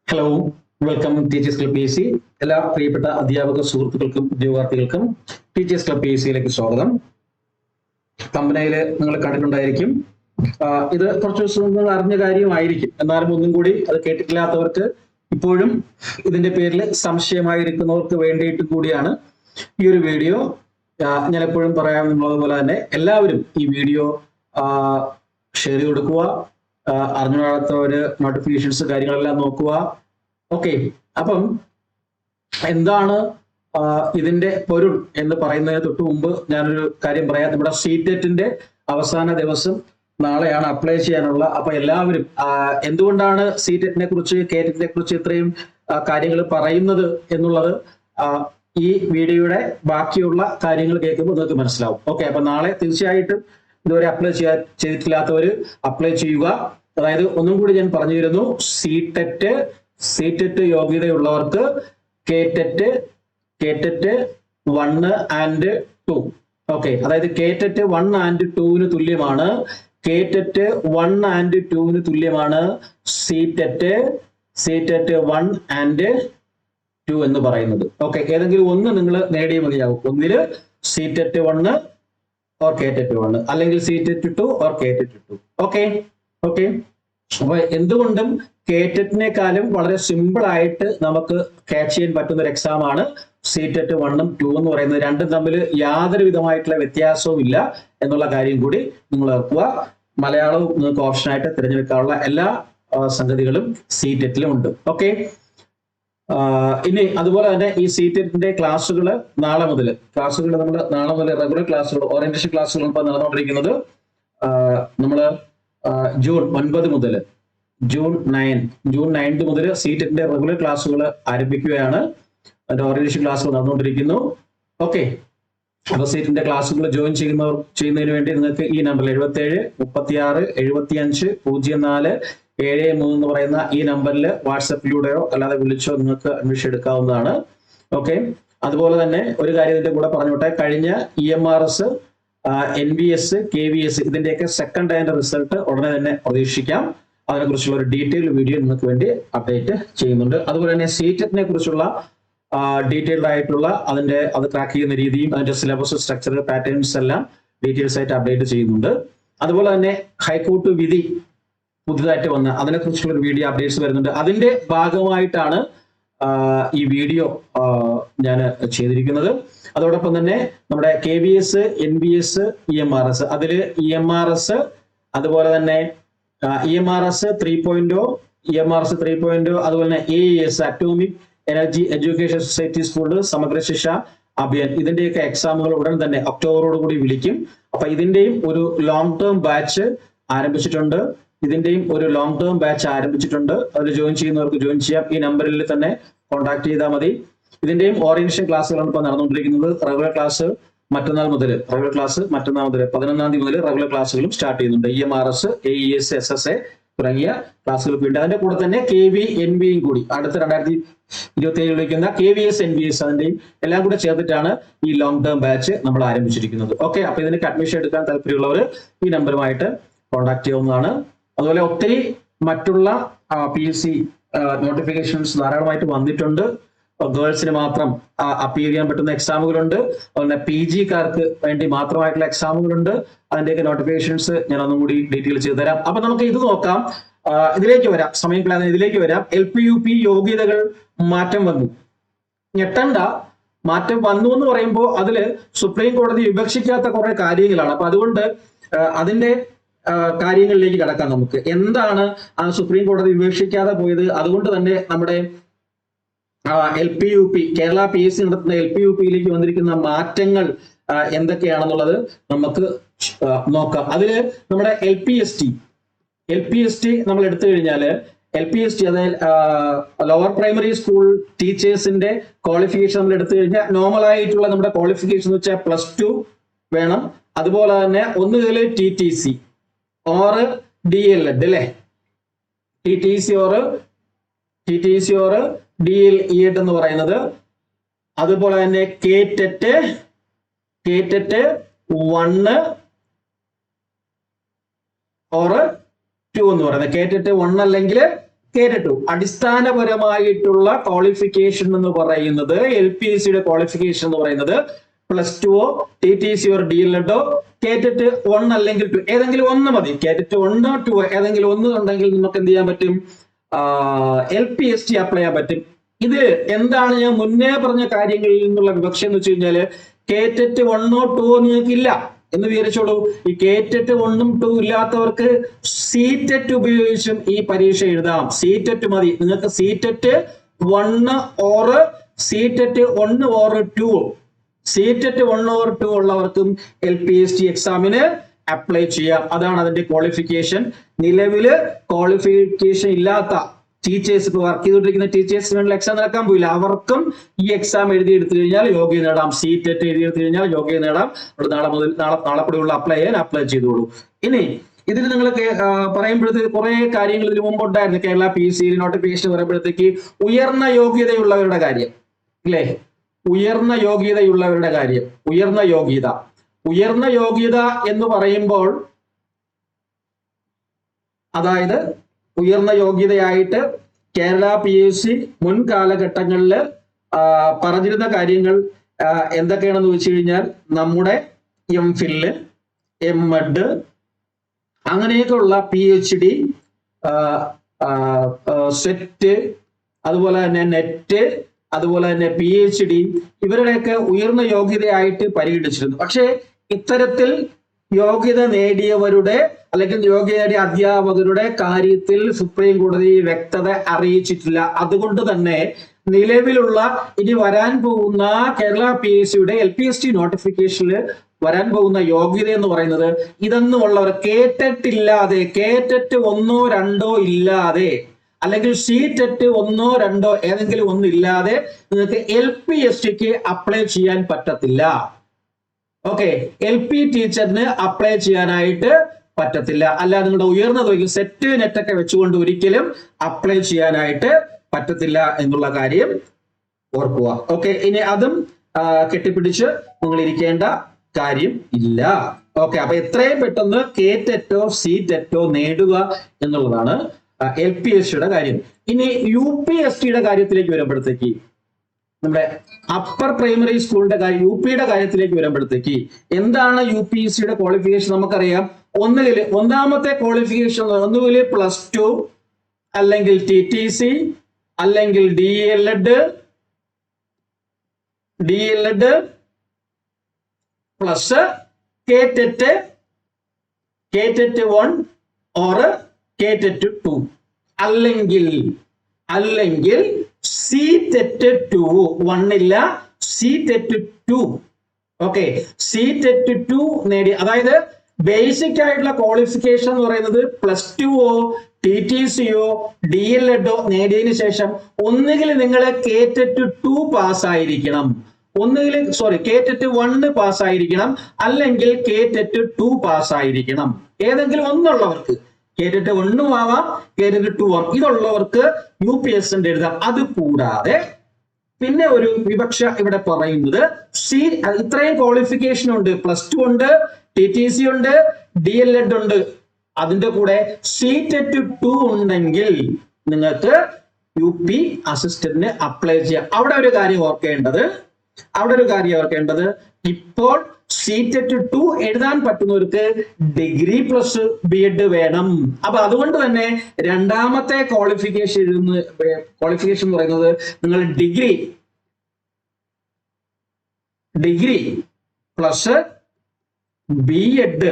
Hello, welcome teachers club PSC. എല്ലാ പ്രിയപ്പെട്ട അധ്യാപക സുഹൃത്തുക്കൾക്കും ഉദ്യോഗാർത്ഥികൾക്കും ടീച്ചേഴ്സ് ക്ലബ് PSCയിലേക്ക് സ്വാഗതം. തമ്പനയിൽ നിങ്ങൾ കണ്ടിട്ടുണ്ടായിരിക്കും. ഇത് കുറച്ച് ദിവസം നിങ്ങൾ അറിഞ്ഞ കാര്യമായിരിക്കും. എന്നാലും ഒന്നും കൂടി അത് കേട്ടിട്ടില്ലാത്തവർക്ക് ഇപ്പോഴും ഇതിന്റെ പേരിൽ സംശയമായിരിക്കുന്നവർക്ക് വേണ്ടിയിട്ട് കൂടിയാണ് ഈ ഒരു വീഡിയോ. ഞാൻ എപ്പോഴും പറയാമെന്നുള്ളതുപോലെ തന്നെ എല്ലാവരും ഈ വീഡിയോ ഷെയർ ചെയ്ത് കൊടുക്കുക. അറിഞ്ഞാത്തവര് നോട്ടിഫിക്കേഷൻസ് കാര്യങ്ങളെല്ലാം നോക്കുക. ഓക്കെ, അപ്പം എന്താണ് ഇതിന്റെ പൊരുൾ എന്ന് പറയുന്നതിന് തൊട്ട് മുമ്പ് ഞാനൊരു കാര്യം പറയാം. നമ്മുടെ CTET അവസാന ദിവസം നാളെയാണ് അപ്ലൈ ചെയ്യാനുള്ള. അപ്പൊ എല്ലാവരും എന്തുകൊണ്ടാണ് CTET കുറിച്ച് KTET കുറിച്ച് ഇത്രയും കാര്യങ്ങൾ പറയുന്നത് എന്നുള്ളത് ഈ വീഡിയോയുടെ ബാക്കിയുള്ള കാര്യങ്ങൾ കേൾക്കുമ്പോൾ നിങ്ങൾക്ക് മനസ്സിലാവും. ഓക്കെ, അപ്പൊ നാളെ തീർച്ചയായിട്ടും ഇതുവരെ അപ്ലൈ ചെയ്തിട്ടില്ലാത്തവർ അപ്ലൈ ചെയ്യുക. അതായത് ഒന്നും കൂടി ഞാൻ പറഞ്ഞു തരുന്നു, CTET യോഗ്യതയുള്ളവർക്ക് KTET 1 and 2. ഓക്കെ, അതായത് KTET 1 and 2 തുല്യമാണ്. KTET 1 and 2 തുല്യമാണ് CTET 1 and 2 എന്ന് പറയുന്നത്. ഓക്കെ, ഏതെങ്കിലും ഒന്ന് നിങ്ങൾ നേടിയേ മതിയാവും. ഒന്നില് CTET 1 or KTET 1, അല്ലെങ്കിൽ CTET 2 or KTET 2. ഓക്കെ, അപ്പൊ എന്തുകൊണ്ടും KTET-നേക്കാളും വളരെ സിമ്പിൾ ആയിട്ട് നമുക്ക് ക്യാച്ച് ചെയ്യാൻ പറ്റുന്ന ഒരു എക്സാം ആണ് CTET 1 ഉം 2 എന്ന് പറയുന്നത്. രണ്ടും തമ്മിൽ യാതൊരു വിധമായിട്ടുള്ള വ്യത്യാസവും ഇല്ല എന്നുള്ള കാര്യം കൂടി നിങ്ങൾ ഓർക്കുക. മലയാളവും നിങ്ങൾക്ക് ഓപ്ഷനായിട്ട് തിരഞ്ഞെടുക്കാനുള്ള എല്ലാ സംഗതികളും CTET-ലും ഉണ്ട്. ഓക്കെ, ഇനി അതുപോലെ തന്നെ ഈ CTET ക്ലാസ്സുകൾ നാളെ മുതൽ റെഗുലർ ക്ലാസ്സുകൾ, ഓറിയന്റേഷൻ ക്ലാസ്സുകൾ ഇപ്പൊ നടന്നുകൊണ്ടിരിക്കുന്നത്. നമ്മള് ജൂൺ 9 മുതൽ ജൂൺ 9 മുതൽ CTET റെഗുലർ ക്ലാസ്സുകൾ ആരംഭിക്കുകയാണ്. അതിന്റെ ഓറിയന്റേഷൻ ക്ലാസ്സുകൾ നടന്നുകൊണ്ടിരിക്കുന്നു. ഓക്കെ, അപ്പൊ CTET ക്ലാസ്സുകൾ ജോയിൻ ചെയ്യുന്നതിന് വേണ്ടി നിങ്ങൾക്ക് ഈ നമ്പറിൽ 77 36 75 04 73 എന്ന് പറയുന്ന ഈ നമ്പറിൽ വാട്സപ്പിലൂടെയോ അല്ലാതെ വിളിച്ചോ നിങ്ങൾക്ക് അഡ്മിഷൻ എടുക്കാവുന്നതാണ്. ഓക്കെ, അതുപോലെ തന്നെ ഒരു കാര്യം ഇതിന്റെ കൂടെ പറഞ്ഞോട്ടെ, കഴിഞ്ഞ EMRS, NVS, KVS ഇതിന്റെയൊക്കെ സെക്കൻഡ് അതിന്റെ റിസൾട്ട് ഉടനെ തന്നെ പ്രതീക്ഷിക്കാം. അതിനെക്കുറിച്ചുള്ള ഒരു ഡീറ്റെയിൽ വീഡിയോ നിങ്ങൾക്ക് വേണ്ടി അപ്ഡേറ്റ് ചെയ്യുന്നുണ്ട്. അതുപോലെ തന്നെ CTET കുറിച്ചുള്ള ഡീറ്റെയിൽഡ് ആയിട്ടുള്ള അത് ട്രാക്ക് ചെയ്യുന്ന രീതിയും അതിന്റെ സിലബസ്, സ്ട്രക്ചർ, പാറ്റേൺസ് എല്ലാം ഡീറ്റെയിൽസ് ആയിട്ട് അപ്ഡേറ്റ് ചെയ്യുന്നുണ്ട്. അതുപോലെ തന്നെ ഹൈക്കോർട്ട് വിധി പുതുതായിട്ട് വന്ന അതിനെക്കുറിച്ചുള്ള ഒരു വീഡിയോ അപ്ഡേറ്റ്സ് വരുന്നുണ്ട്. അതിന്റെ ഭാഗമായിട്ടാണ് ഈ വീഡിയോ ഞാൻ ചെയ്തിരിക്കുന്നത്. അതോടൊപ്പം തന്നെ നമ്മുടെ KVS, NVS, EMRS, അതില് EMRS, അതുപോലെ തന്നെ EMRS 3.0, അതുപോലെ തന്നെ AES, atomic energy education society സ്കൂളിൽ സമഗ്ര ശിക്ഷ അഭിയാൻ, ഇതിന്റെയൊക്കെ എക്സാമുകൾ ഉടൻ തന്നെ ഒക്ടോബറോട് കൂടി വിളിക്കും. അപ്പൊ ഇതിന്റെയും ഒരു ലോങ് ടേം ബാച്ച് ആരംഭിച്ചിട്ടുണ്ട്. അതിൽ ജോയിൻ ചെയ്യുന്നവർക്ക് ജോയിൻ ചെയ്യാം. ഈ നമ്പറിൽ തന്നെ കോൺടാക്ട് ചെയ്താൽ മതി. ഇതിന്റെയും ഓറിയന്റേഷൻ ക്ലാസ്സുകളാണ് ഇപ്പോൾ നടന്നുകൊണ്ടിരിക്കുന്നത്. റെഗുലർ ക്ലാസ് മറ്റന്നാൾ മുതൽ 11 തീയതി മുതൽ റെഗുലർ ക്ലാസ്സുകളും സ്റ്റാർട്ട് ചെയ്യുന്നുണ്ട്. EMRS, AES, SSA തുടങ്ങിയ ക്ലാസ്സുകൾക്ക് വേണ്ടി. അതിന്റെ കൂടെ തന്നെ KV, NVയും കൂടി അടുത്ത 2027 വിളിക്കുന്ന KVS, NVS അതിന്റെയും എല്ലാം കൂടെ ചേർത്തിട്ടാണ് ഈ ലോങ് ടേം ബാച്ച് നമ്മൾ ആരംഭിച്ചിരിക്കുന്നത്. ഓക്കെ, അപ്പൊ ഇതിനൊക്കെ അഡ്മിഷൻ എടുക്കാൻ താല്പര്യമുള്ളവർ ഈ നമ്പറുമായിട്ട് കോൺടാക്ട് ചെയ്യാവുന്നതാണ്. അതുപോലെ ഒത്തിരി മറ്റുള്ള PSC നോട്ടിഫിക്കേഷൻസ് ധാരാളമായിട്ട് വന്നിട്ടുണ്ട്. ഗേൾസിന് മാത്രം അപ്പിയർ ചെയ്യാൻ പറ്റുന്ന എക്സാമുകളുണ്ട്. അതുപോലെ PG-കാർക്ക് വേണ്ടി മാത്രമായിട്ടുള്ള എക്സാമുകളുണ്ട്. അതിന്റെയൊക്കെ നോട്ടിഫിക്കേഷൻസ് ഞാൻ ഒന്നും കൂടി ഡീറ്റെയിൽ ചെയ്തു തരാം. അപ്പൊ നമുക്ക് ഇത് നോക്കാം. ഇതിലേക്ക് വരാം, സമയം കളയാതെ ഇതിലേക്ക് വരാം. LP-UP യോഗ്യതകൾ മാറ്റം വന്നു. ഞെട്ടണ്ട, മാറ്റം വന്നു എന്ന് പറയുമ്പോൾ അതില് സുപ്രീം കോടതി വിവക്ഷിക്കാത്ത കുറെ കാര്യങ്ങളാണ്. അപ്പൊ അതുകൊണ്ട് അതിന്റെ കാര്യങ്ങളിലേക്ക് കടക്കാം. നമുക്ക് എന്താണ് സുപ്രീം കോടതി വിവക്ഷിക്കാതെ പോയത്? അതുകൊണ്ട് തന്നെ നമ്മുടെ LP-UP, കേരള PSC നടത്തുന്ന LP-UPയിലേക്ക് വന്നിരിക്കുന്ന മാറ്റങ്ങൾ എന്തൊക്കെയാണെന്നുള്ളത് നമുക്ക് നോക്കാം. അതില് നമ്മുടെ LPST നമ്മൾ എടുത്തു കഴിഞ്ഞാല് LPST, അതായത് ലോവർ പ്രൈമറി സ്കൂൾ ടീച്ചേഴ്സിന്റെ ക്വാളിഫിക്കേഷൻ നമ്മൾ എടുത്തു കഴിഞ്ഞാൽ നോർമൽ ആയിട്ടുള്ള നമ്മുടെ ക്വാളിഫിക്കേഷൻ എന്ന് വെച്ചാൽ +2 വേണം. അതുപോലെ തന്നെ ഒന്നുകിൽ TTC or DLED അല്ലെ, TTC or DLED എന്ന് പറയുന്നത്. അതുപോലെ തന്നെ KTET 1 or 2 എന്ന് പറയുന്നത്. KTET 1 അല്ലെങ്കിൽ കേട്ടിട്ടു. അടിസ്ഥാനപരമായിട്ടുള്ള ക്വാളിഫിക്കേഷൻ എന്ന് പറയുന്നത് LPSC ക്വാളിഫിക്കേഷൻ എന്ന് പറയുന്നത് +2 TTC DLED കേറ്ററ്റ് 1 അല്ലെങ്കിൽ 2 ഏതെങ്കിലും ഒന്ന് മതി. കേറ്ററ്റ് 1 2 ഏതെങ്കിലും ഒന്ന് ഉണ്ടെങ്കിൽ നമുക്ക് എന്ത് ചെയ്യാൻ പറ്റും? LPSC അപ്ലൈ ചെയ്യാൻ പറ്റും. ഇത് എന്താണ് ഞാൻ മുന്നേ പറഞ്ഞ കാര്യങ്ങളിൽ നിന്നുള്ള വിവക്ഷ എന്ന് വെച്ച് കഴിഞ്ഞാല് കേറ്ററ്റ് 1 2 നിങ്ങൾക്ക് ഇല്ല എന്ന് വിചാരിച്ചോളൂ. ഈ കേറ്ററ്റ് 1 2 ഇല്ലാത്തവർക്ക് CTET ഉപയോഗിച്ചും ഈ പരീക്ഷ എഴുതാം. CTET മതി നിങ്ങൾക്ക്. CTET 1 or CTET 1 or 2 CTET 1 or 2 ഉള്ളവർക്കും LPSC എക്സാമിന് അപ്ലൈ ചെയ്യാം. അതാണ് അതിന്റെ ക്വാളിഫിക്കേഷൻ. നിലവില് ക്വാളിഫിക്കേഷൻ ഇല്ലാത്ത ടീച്ചേഴ്സ്, ഇപ്പൊ വർക്ക് ചെയ്തുകൊണ്ടിരിക്കുന്ന ടീച്ചേഴ്സിന് വേണ്ടി എക്സാം നടക്കാൻ പോയില്ല, അവർക്കും ഈ എക്സാം എഴുതിയെടുത്തു കഴിഞ്ഞാൽ യോഗ്യത നേടാം. CTET എഴുതിയെടുത്തു കഴിഞ്ഞാൽ യോഗ്യത നേടാം. നാളെപ്പടിയുള്ള അപ്ലൈ ചെയ്തോളൂ. ഇനി ഇതിൽ നിങ്ങൾ പറയുമ്പോഴത്തേക്ക് കുറെ കാര്യങ്ങൾ ഇതിനു മുമ്പ് ഉണ്ടായിരുന്നു. കേരള PSC നോട്ടിഫിക്കേഷൻ പറയുമ്പോഴത്തേക്ക് ഉയർന്ന യോഗ്യതയുള്ളവരുടെ കാര്യം അല്ലേ? ഉയർന്ന യോഗ്യതയുള്ളവരുടെ കാര്യം. ഉയർന്ന യോഗ്യത എന്ന് പറയുമ്പോൾ അതായത് ഉയർന്ന യോഗ്യതയായിട്ട് കേരള PSC മുൻ കാലഘട്ടങ്ങളിൽ പറഞ്ഞിരുന്ന കാര്യങ്ങൾ എന്തൊക്കെയാണെന്ന് വെച്ച് കഴിഞ്ഞാൽ നമ്മുടെ MPhil, MEd അങ്ങനെയൊക്കെയുള്ള PhD, സെറ്റ്, അതുപോലെ തന്നെ നെറ്റ്, അതുപോലെ തന്നെ PhD ഇവരുടെയൊക്കെ ഉയർന്ന യോഗ്യതയായിട്ട് പരിഗണിച്ചിരുന്നു. പക്ഷേ ഇത്തരത്തിൽ യോഗ്യത നേടിയവരുടെ അല്ലെങ്കിൽ യോഗ്യത നേടിയ അധ്യാപകരുടെ കാര്യത്തിൽ സുപ്രീം കോടതി വ്യക്തത അറിയിച്ചിട്ടില്ല. അതുകൊണ്ട് തന്നെ നിലവിലുള്ള ഇനി വരാൻ പോകുന്ന കേരള PSCയുടെ LPSC നോട്ടിഫിക്കേഷനിൽ വരാൻ പോകുന്ന യോഗ്യത എന്ന് പറയുന്നത് ഇതൊന്നുമുള്ളവർ കേട്ടിട്ടില്ലാതെ, കേറ്ററ്റ് 1 2 ഇല്ലാതെ അല്ലെങ്കിൽ CTET 1 2 ഏതെങ്കിലും ഒന്നില്ലാതെ നിങ്ങൾക്ക് LPSCക്ക് അപ്ലൈ ചെയ്യാൻ പറ്റത്തില്ല. ഓക്കെ, LP ടീച്ചറിന് അപ്ലൈ ചെയ്യാനായിട്ട് പറ്റത്തില്ല. അല്ല, നിങ്ങളുടെ ഉയർന്ന തുക സെറ്റ് നെറ്റൊക്കെ വെച്ചുകൊണ്ട് ഒരിക്കലും അപ്ലൈ ചെയ്യാനായിട്ട് പറ്റത്തില്ല എന്നുള്ള കാര്യം ഓർക്കുക. ഓക്കെ, ഇനി അതും കെട്ടിപ്പിടിച്ച് നിങ്ങൾ ഇരിക്കേണ്ട കാര്യം ഇല്ല. ഓക്കെ, അപ്പൊ എത്രയും പെട്ടെന്ന് കേറ്ററ്റോ CTET നേടുക എന്നുള്ളതാണ് LPSCയുടെ കാര്യം. ഇനി UPSCയുടെ കാര്യത്തിലേക്ക് വരുമ്പോഴത്തേക്ക്, നമ്മുടെ അപ്പർ പ്രൈമറി സ്കൂളിന്റെ UPയുടെ കാര്യത്തിലേക്ക് വരുമ്പോഴത്തേക്ക് എന്താണ് UPSCയുടെ ക്വാളിഫിക്കേഷൻ നമുക്കറിയാം. ഒന്നാമത്തെ ക്വാളിഫിക്കേഷൻ ഒന്നുകിൽ +2 അല്ലെങ്കിൽ TTC അല്ലെങ്കിൽ DLED പ്ലസ് കേറ്ററ്റ് 1 or കേറ്ററ്റ് 2 അല്ലെങ്കിൽ CTET 2 1 ഇല്ല, CTET 2. ഓക്കെ, CTET 2 നേടി, അതായത് ബേസിക് ആയിട്ടുള്ള ക്വാളിഫിക്കേഷൻ എന്ന് പറയുന്നത് +2 TTCയോ DLED നേടിയതിനു ശേഷം ഒന്നുകിൽ നിങ്ങൾ കേറ്ററ്റ് 2 പാസ്സായിരിക്കണം, കേറ്ററ്റ് 1 പാസ്സായിരിക്കണം, അല്ലെങ്കിൽ കേറ്ററ്റ് 2 പാസ്സായിരിക്കണം. ഏതെങ്കിലും ഒന്നുള്ളവർക്ക് കേറ്ററ്റ് 1 ആവാം, കേറ്ററ്റ് 2 ആവാം. ഇതുള്ളവർക്ക് UPSC എഴുതാം. അത് കൂടാതെ പിന്നെ ഒരു വിവക്ഷ ഇവിടെ പറയുന്നത് ഇത്രയും ക്വാളിഫിക്കേഷൻ ഉണ്ട്, +2 ഉണ്ട്, TTC ഉണ്ട്, DLED ഉണ്ട്, അതിന്റെ കൂടെ CTET 2 ഉണ്ടെങ്കിൽ നിങ്ങൾക്ക് UP അസിസ്റ്റന്റിന് അപ്ലൈ ചെയ്യാം. അവിടെ ഒരു കാര്യം ഓർക്കേണ്ടത് ഇപ്പോൾ CTET 2 എഴുതാൻ പറ്റുന്നവർക്ക് ഡിഗ്രി പ്ലസ് B.Ed വേണം. അപ്പൊ അതുകൊണ്ട് തന്നെ രണ്ടാമത്തെ ക്വാളിഫിക്കേഷൻ എന്ന് പറയുന്നത് നിങ്ങൾ ഡിഗ്രി പ്ലസ് B.Ed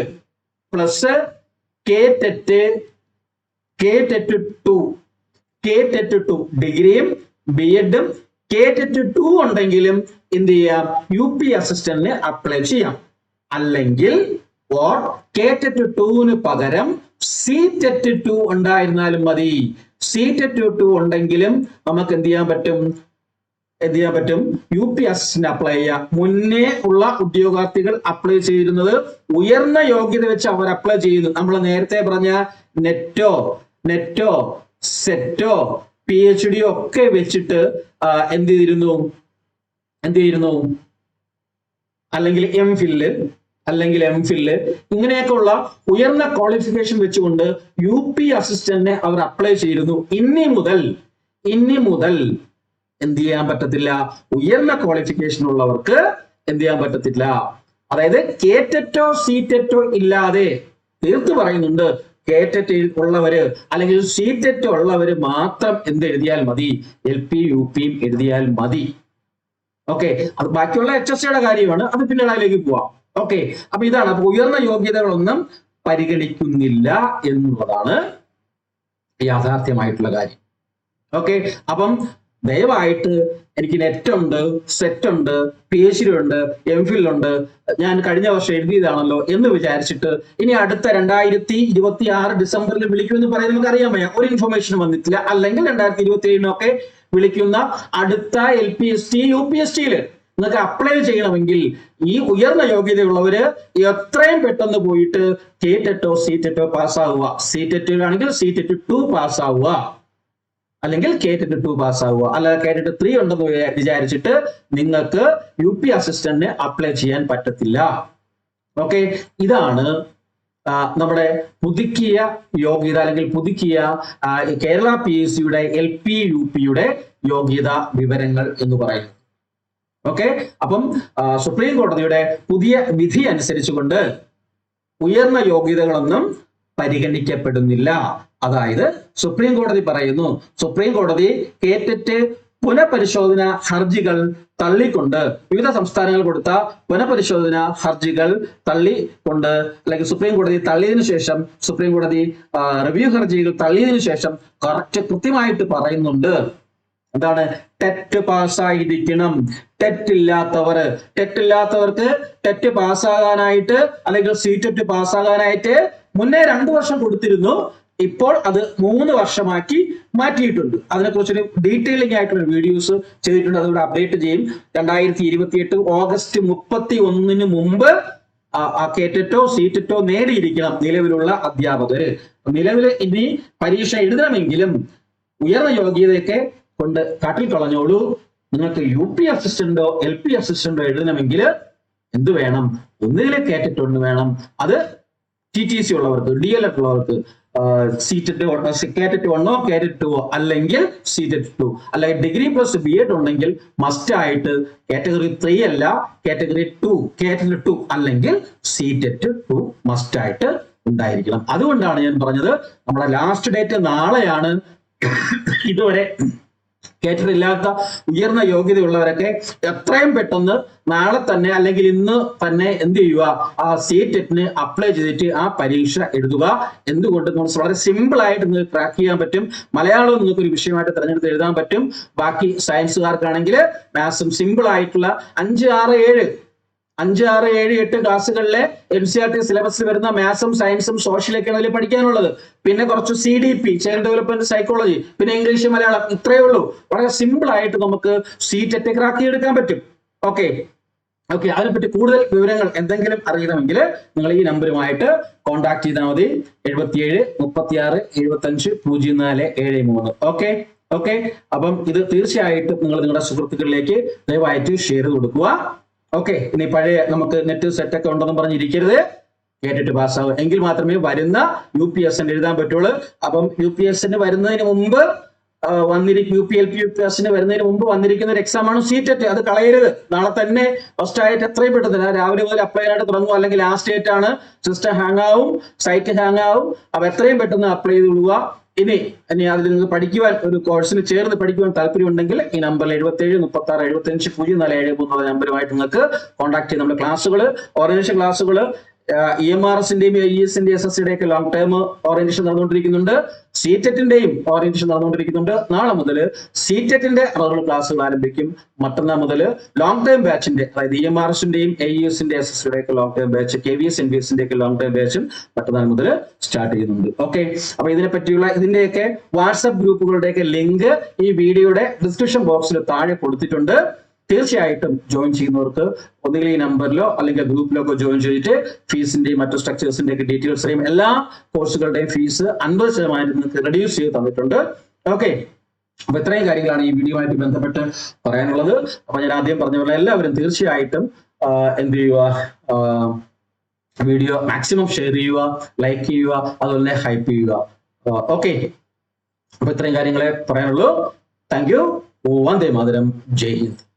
പ്ലസ് കേറ്ററ്റ് 2 ഡിഗ്രിയും B.Edഉം കേറ്ററ്റ് 2 ഉണ്ടെങ്കിലും എന്ത് ചെയ്യാം? UP അസിസ്റ്റന്റിന് അപ്ലൈ ചെയ്യാം. അല്ലെങ്കിൽ കേറ്ററ്റ് 2ന് പകരം CTET 2 ഉണ്ടായിരുന്നാലും മതി. CTET 2 ഉണ്ടെങ്കിലും നമുക്ക് എന്ത് ചെയ്യാൻ പറ്റും? UP അസിസ്റ്റന്റ് അപ്ലൈ ചെയ്യാം. മുന്നേ ഉള്ള ഉദ്യോഗാർത്ഥികൾ അപ്ലൈ ചെയ്തിരുന്നത് ഉയർന്ന യോഗ്യത വെച്ച് അവർ അപ്ലൈ ചെയ്യുന്നു. നമ്മൾ നേരത്തെ പറഞ്ഞ നെറ്റോ സെറ്റോ PhD ഒക്കെ വെച്ചിട്ട് എന്ത് ചെയ്തിരുന്നു? അല്ലെങ്കിൽ MPhil അല്ലെങ്കിൽ MPhil ഇങ്ങനെയൊക്കെ ഉള്ള ഉയർന്ന ക്വാളിഫിക്കേഷൻ വെച്ചുകൊണ്ട് UP അസിസ്റ്റന്റിനെ അവർ അപ്ലൈ ചെയ്തിരുന്നു. ഇനി മുതൽ എന്ത് ചെയ്യാൻ പറ്റത്തില്ല, ഉയർന്ന ക്വാളിഫിക്കേഷൻ ഉള്ളവർക്ക് എന്ത് ചെയ്യാൻ പറ്റത്തില്ല. അതായത് കേറ്ററ്റോ സീറ്ററ്റോ ഇല്ലാതെ തീർത്തു പറയുന്നുണ്ട്, കേറ്ററ്റ് ഉള്ളവര് അല്ലെങ്കിൽ സീറ്ററ്റ് ഉള്ളവര് മാത്രം എന്ത് എഴുതിയാൽ മതി, LP UP എഴുതിയാൽ മതി. ഓക്കെ, അത് ബാക്കിയുള്ള HSCയുടെ കാര്യമാണ്, അത് പിന്നീട് അതിലേക്ക് പോവാം. ഓക്കെ, അപ്പൊ ഇതാണ്. അപ്പൊ ഉയർന്ന യോഗ്യതകളൊന്നും പരിഗണിക്കുന്നില്ല എന്നുള്ളതാണ് യാഥാർത്ഥ്യമായിട്ടുള്ള കാര്യം. ഓക്കെ, അപ്പം ദയവായിട്ട് എനിക്ക് നെറ്റ് ഉണ്ട്, സെറ്റ് ഉണ്ട്, PhD ഉണ്ട്, MPhil ഉണ്ട്, ഞാൻ കഴിഞ്ഞ വർഷം എഴുതിയതാണല്ലോ എന്ന് വിചാരിച്ചിട്ട് ഇനി അടുത്ത 2026 ഡിസംബറിൽ വിളിക്കുമെന്ന് പറയുന്നത് നമുക്ക് അറിയാൻ വയ്യ, ഒരു ഇൻഫർമേഷൻ വന്നിട്ടില്ല. അല്ലെങ്കിൽ 2027 വിളിക്കുന്ന അടുത്ത LPST UPSTയിൽ നിങ്ങൾക്ക് അപ്ലൈ ചെയ്യണമെങ്കിൽ ഈ ഉയർന്ന യോഗ്യതയുള്ളവര് എത്രയും പെട്ടെന്ന് പോയിട്ട് കേറ്ററ്റോ സീറ്ററ്റോ പാസ്സാവുക. സീറ്ററ്റ് ആണെങ്കിൽ സീറ്ററ്റ് 2 പാസ്സാവുക, അല്ലെങ്കിൽ കേറ്ററ്റ് 2 പാസ്സാവുക. അല്ലാതെ കേറ്ററ്റ് 3 ഉണ്ടെന്ന് വിചാരിച്ചിട്ട് നിങ്ങൾക്ക് UP അസിസ്റ്റന്റിന് അപ്ലൈ ചെയ്യാൻ പറ്റത്തില്ല. ഓക്കെ, ഇതാണ് നമ്മുടെ പുതുക്കിയ യോഗ്യത അല്ലെങ്കിൽ പുതുക്കിയ കേരള PSCയുടെ LP UPയുടെ യോഗ്യത വിവരങ്ങൾ എന്ന് പറയുന്നത്. ഓക്കെ, അപ്പം സുപ്രീം കോടതിയുടെ പുതിയ വിധി അനുസരിച്ചുകൊണ്ട് ഉയർന്ന യോഗ്യതകളൊന്നും പരിഗണിക്കപ്പെടുന്നില്ല. അതായത് സുപ്രീം കോടതി പറയുന്നു, സുപ്രീം കോടതി കേറ്ററ്റ് പുനഃപരിശോധന ഹർജികൾ തള്ളിക്കൊണ്ട്, വിവിധ സംസ്ഥാനങ്ങൾ കൊടുത്ത പുനഃപരിശോധന ഹർജികൾ തള്ളിക്കൊണ്ട്, അല്ലെങ്കിൽ സുപ്രീം കോടതി തള്ളിയതിനു ശേഷം, സുപ്രീം കോടതി റിവ്യൂ ഹർജികൾ തള്ളിയതിനു ശേഷം കൃത്യമായിട്ട് പറയുന്നുണ്ട്, എന്താണ്, ടെറ്റ് പാസ്സായിരിക്കണം. ടെറ്റ് ഇല്ലാത്തവർക്ക് ടെറ്റ് പാസ്സാകാനായിട്ട് അല്ലെങ്കിൽ സീറ്ററ്റ് പാസ്സാകാനായിട്ട് മുന്നേ 2 വർഷം കൊടുത്തിരുന്നു, ഇപ്പോൾ അത് 3 വർഷമാക്കി മാറ്റിയിട്ടുണ്ട്. അതിനെക്കുറിച്ചൊരു ഡീറ്റെയിലിംഗ് ആയിട്ടുള്ള വീഡിയോസ് ചെയ്തിട്ടുണ്ട്, അതുകൂടെ അപ്ഡേറ്റ് ചെയ്യും. 2028 ഓഗസ്റ്റ് 31 മുമ്പ് കേറ്ററ്റോ സീറ്ററ്റോ നേടിയിരിക്കണം നിലവിലുള്ള അധ്യാപകര്. നിലവിൽ ഇനി പരീക്ഷ എഴുതണമെങ്കിലും ഉയർന്ന യോഗ്യതയൊക്കെ കൊണ്ട് കാട്ടിൽ കളഞ്ഞോളൂ. നിങ്ങൾക്ക് UP അസിസ്റ്റന്റോ LP അസിസ്റ്റന്റോ എഴുതണമെങ്കിൽ എന്ത് വേണം, ഒന്നുകിൽ കേറ്ററ്റ് 1 വേണം, അത് TTC ഉള്ളവർക്ക്, DLED ഉള്ളവർക്ക് കേറ്ററ്റ് 1 കേറ്ററ്റ് 2 അല്ലെങ്കിൽ സീറ്ററ്റ് 2, അല്ലെങ്കിൽ ഡിഗ്രി പ്ലസ് BEd ഉണ്ടെങ്കിൽ മസ്റ്റ് ആയിട്ട് കാറ്റഗറി 3 അല്ല കാറ്റഗറി 2 കേറ്ററ്റ് 2 അല്ലെങ്കിൽ സീറ്ററ്റ് 2 മസ്റ്റ് ആയിട്ട് ഉണ്ടായിരിക്കണം. അതുകൊണ്ടാണ് ഞാൻ പറഞ്ഞത് നമ്മുടെ ലാസ്റ്റ് ഡേറ്റ് നാളെയാണ്. ഇതുവരെ കേറ്ററ്റ് ഇല്ലാത്ത ഉയർന്ന യോഗ്യതയുള്ളവരൊക്കെ എത്രയും പെട്ടെന്ന് നാളെ തന്നെ അല്ലെങ്കിൽ ഇന്ന് തന്നെ എന്ത് ചെയ്യുക, ആ സീറ്ററ്റിന് അപ്ലൈ ചെയ്തിട്ട് ആ പരീക്ഷ എഴുതുക. എന്തുകൊണ്ട് വളരെ സിമ്പിൾ ആയിട്ട് നിങ്ങൾക്ക് ക്രാക്ക് ചെയ്യാൻ പറ്റും. മലയാളവും നിങ്ങൾക്ക് ഒരു വിഷയമായിട്ട് തിരഞ്ഞെടുത്ത് എഴുതാൻ പറ്റും. ബാക്കി സയൻസുകാർക്കാണെങ്കിൽ മാത്സും സിമ്പിൾ ആയിട്ടുള്ള 5, 6, 7 ക്ലാസ്സുകളിലെ NCERT സിലബസിൽ വരുന്ന മാത്സും സയൻസും സോഷ്യലൊക്കെയാണ് അതിൽ പഠിക്കാനുള്ളത്. പിന്നെ കുറച്ച് CDP ചൈൽഡ് ഡെവലപ്മെന്റ് സൈക്കോളജി, പിന്നെ ഇംഗ്ലീഷ് മലയാളം, ഇത്രയേ ഉള്ളൂ. വളരെ സിമ്പിൾ ആയിട്ട് നമുക്ക് സീറ്ററ്റ് ക്രാക്ക് എടുക്കാൻ പറ്റും. ഓക്കെ, അതിനെപ്പറ്റി കൂടുതൽ വിവരങ്ങൾ എന്തെങ്കിലും അറിയണമെങ്കിൽ നിങ്ങൾ ഈ നമ്പറുമായിട്ട് കോൺടാക്ട് ചെയ്താൽ മതി. 77 36 75 0473. ഓക്കെ, അപ്പം ഇത് തീർച്ചയായിട്ടും നിങ്ങൾ നിങ്ങളുടെ സുഹൃത്തുക്കളിലേക്ക് ദയവായിട്ട് ഷെയർ ചെയ്ത് കൊടുക്കുക. ഓക്കെ, ഇനി പഴയ നമുക്ക് നെറ്റ് സെറ്റ് ഒക്കെ ഉണ്ടെന്ന് പറഞ്ഞിരിക്കരുത്. കേട്ടിട്ട് പാസ്സാവും എങ്കിൽ മാത്രമേ വരുന്ന UPSC എഴുതാൻ പറ്റുള്ളൂ. അപ്പം UPSC വരുന്നതിന് മുമ്പ് UPLP വരുന്നതിന് മുമ്പ് വന്നിരിക്കുന്ന ഒരു എക്സാം ആണ് സീറ്ററ്റ്. അത് കളയരുത്. നാളെ തന്നെ ഫസ്റ്റ് ആയിട്ട് എത്രയും പെട്ടെന്ന് രാവിലെ മുതൽ അപ്ലൈ ആയിട്ട് തുടങ്ങും, അല്ലെങ്കിൽ ലാസ്റ്റ് ഡേറ്റ് ആണ്. സിസ്റ്റം ഹാങ് ആവും, സൈറ്റ് ഹാങ് ആവും. അപ്പൊ എത്രയും പെട്ടെന്ന് അപ്ലൈ ചെയ്ത് വിടുക. ഇനി അതിൽ നിന്ന് പഠിക്കുവാൻ, ഒരു കോഴ്സിന് ചേർന്ന് പഠിക്കുവാൻ താല്പര്യം ഉണ്ടെങ്കിൽ ഈ നമ്പറിൽ 77 36 75 0473 നമ്പറുമായിട്ട് നിങ്ങൾക്ക് കോൺടാക്ട് ചെയ്ത് നമ്മുടെ ക്ലാസ്സുകൾ, ഓറിയന്റേഷൻ ക്ലാസ്സുകൾ, EMRSന്റെയും IESന്റെയും SSCയുടെ ഒക്കെ ലോങ് ടേം ഓറിയന്റേഷൻ നടന്നുകൊണ്ടിരിക്കുന്നുണ്ട്. സീറ്ററ്റിന്റെയും ഓറിയന്റേഷൻ നടന്നുകൊണ്ടിരിക്കുന്നുണ്ട്. നാളെ മുതൽ സീറ്ററ്റിന്റെ റെഗുലർ ക്ലാസ്സുകൾ ആരംഭിക്കും. മറ്റന്നാൾ മുതൽ ലോങ് ടേം ബാച്ചിന്റെ, അതായത് EMRSന്റെയും IESന്റെയും SSCയുടെ ഒക്കെ ലോങ് ടേം ബാച്ച്, KVS NVSന്റെ ഒക്കെ ലോങ് ടേം ബാച്ചും മറ്റന്നാൾ മുതൽ സ്റ്റാർട്ട് ചെയ്യുന്നുണ്ട്. ഓക്കെ, അപ്പൊ ഇതിനെ പറ്റിയുള്ള ഇതിന്റെയൊക്കെ വാട്സ്ആപ്പ് ഗ്രൂപ്പുകളുടെയൊക്കെ ലിങ്ക് ഈ വീഡിയോയുടെ ഡിസ്ക്രിപ്ഷൻ ബോക്സിൽ താഴെ കൊടുത്തിട്ടുണ്ട്. തീർച്ചയായിട്ടും ജോയിൻ ചെയ്യുന്നവർക്ക് ഒന്നുകിൽ ഈ നമ്പറിലോ അല്ലെങ്കിൽ ഗ്രൂപ്പിലൊക്കെ ജോയിൻ ചെയ്തിട്ട് ഫീസിന്റെയും മറ്റു സ്ട്രക്ചേഴ്സിന്റെ ഒക്കെ ഡീറ്റെയിൽസ് അറിയും. എല്ലാ കോഴ്സുകളുടെയും ഫീസ് 50% നിങ്ങൾക്ക് റെഡ്യൂസ് ചെയ്ത് തന്നിട്ടുണ്ട്. ഓക്കെ, അപ്പൊ ഇത്രയും കാര്യങ്ങളാണ് ഈ വീഡിയോയുമായിട്ട് ബന്ധപ്പെട്ട് പറയാനുള്ളത്. അപ്പൊ ഞാൻ ആദ്യം പറഞ്ഞ പോലെ എല്ലാവരും തീർച്ചയായിട്ടും എന്ത് ചെയ്യുക, വീഡിയോ മാക്സിമം ഷെയർ ചെയ്യുക, ലൈക്ക് ചെയ്യുക, അതുപോലെ ഹൈപ്പ് ചെയ്യുക. ഓക്കെ, അപ്പൊ ഇത്രയും കാര്യങ്ങളെ പറയാനുള്ളൂ. Thank you. വന്ദേ മാതരം. ജയ് ഹിന്ദ്.